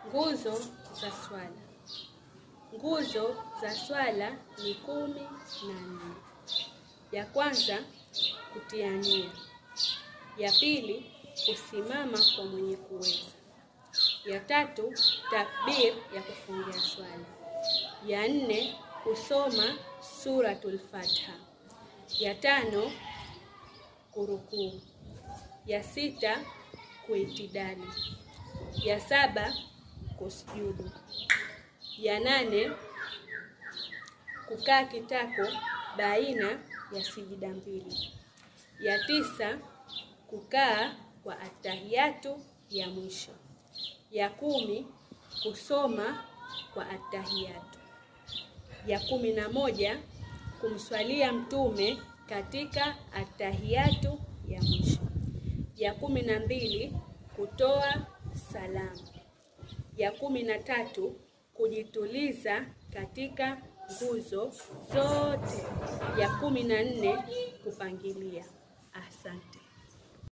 Nguzo za swala. Nguzo za swala ni 14. Ya kwanza, kutia nia. Ya pili, kusimama kwa mwenye kuweza. Ya tatu, takbir ya kufungia swala. Ya 4, kusoma suratul Fatiha. Ya 5, kurukuu. Ya 6, kuitidali. Ya 7, kusujudu. Ya 8, kukaa kitako baina ya sijida mbili. Ya 9, kukaa kwa atahiyatu ya mwisho. Ya 10, kusoma kwa atahiyatu. Ya 11, kumswalia mtume katika atahiyatu ya mwisho. Ya 12, kutoa salamu. Ya 13, kujituliza katika nguzo zote. Ya 14, kupangilia. Asante.